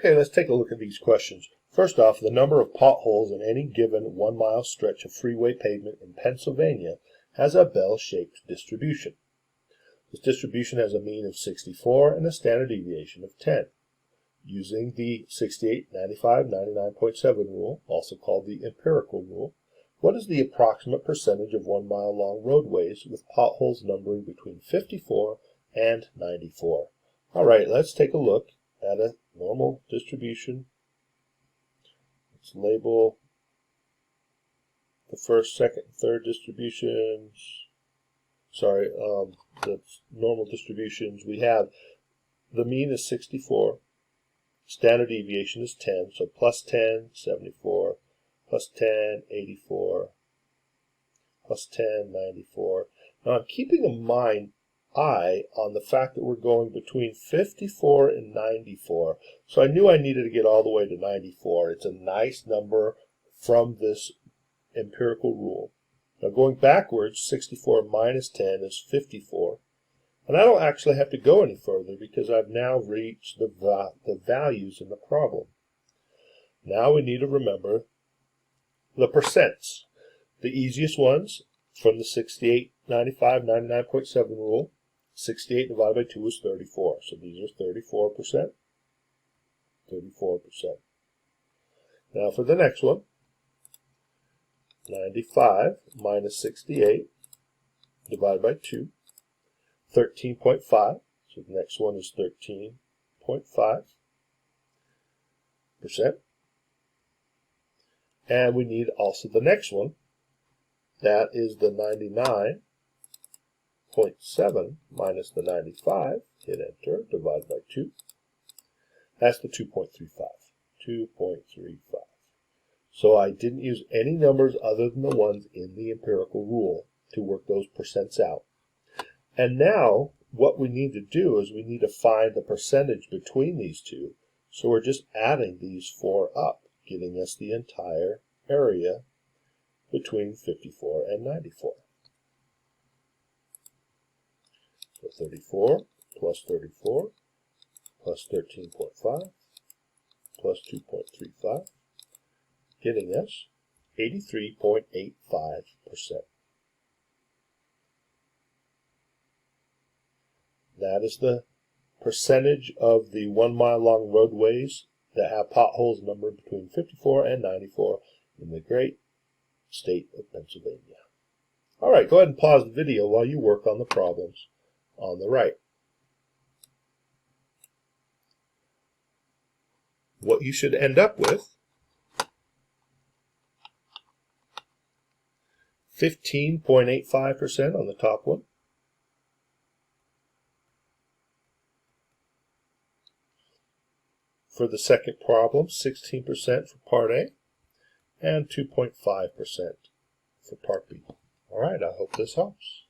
Okay, let's take a look at these questions. First off, the number of potholes in any given 1 mile stretch of freeway pavement in Pennsylvania has a bell-shaped distribution. This distribution has a mean of 64 and a standard deviation of 10. Using the 68, 95, 99.7 rule, also called the empirical rule, what is the approximate percentage of 1 mile long roadways with potholes numbering between 54 and 94? All right, let's take a look at a normal distribution. Let's label the first, second, and third distributions. The normal distributions. We have the mean is 64. Standard deviation is 10, so plus 10, 74, plus 10, 84, plus 10, 94. Now I'm keeping in mind on the fact that we're going between 54 and 94. So I knew I needed to get all the way to 94. It's a nice number from this empirical rule. Now going backwards, 64 minus 10 is 54. And I don't actually have to go any further because I've now reached the values in the problem. Now we need to remember the percents. The easiest ones from the 68, 95, 99.7 rule. 68 divided by 2 is 34. So these are 34%. 34%. Now for the next one. 95 minus 68 divided by 2. 13.5. So the next one is 13.5%. And we need also the next one. That is the 99.7 minus the 95. Hit enter, divide by 2. That's the 2.35. 2.35. So I didn't use any numbers other than the ones in the empirical rule to work those percents out. And now what we need to do is we need to find the percentage between these two. So we're just adding these four up, giving us the entire area between 54 and 94. So 34 plus 34 plus 13.5 plus 2.35, getting us 83.85%. That is the percentage of the 1 mile long roadways that have potholes numbered between 54 and 94 in the great state of Pennsylvania. All right, go ahead and pause the video while you work on the problems on the right. What you should end up with, 15.85% on the top one. For the second problem, 16% for part A, and 2.5% for part B. All right, I hope this helps.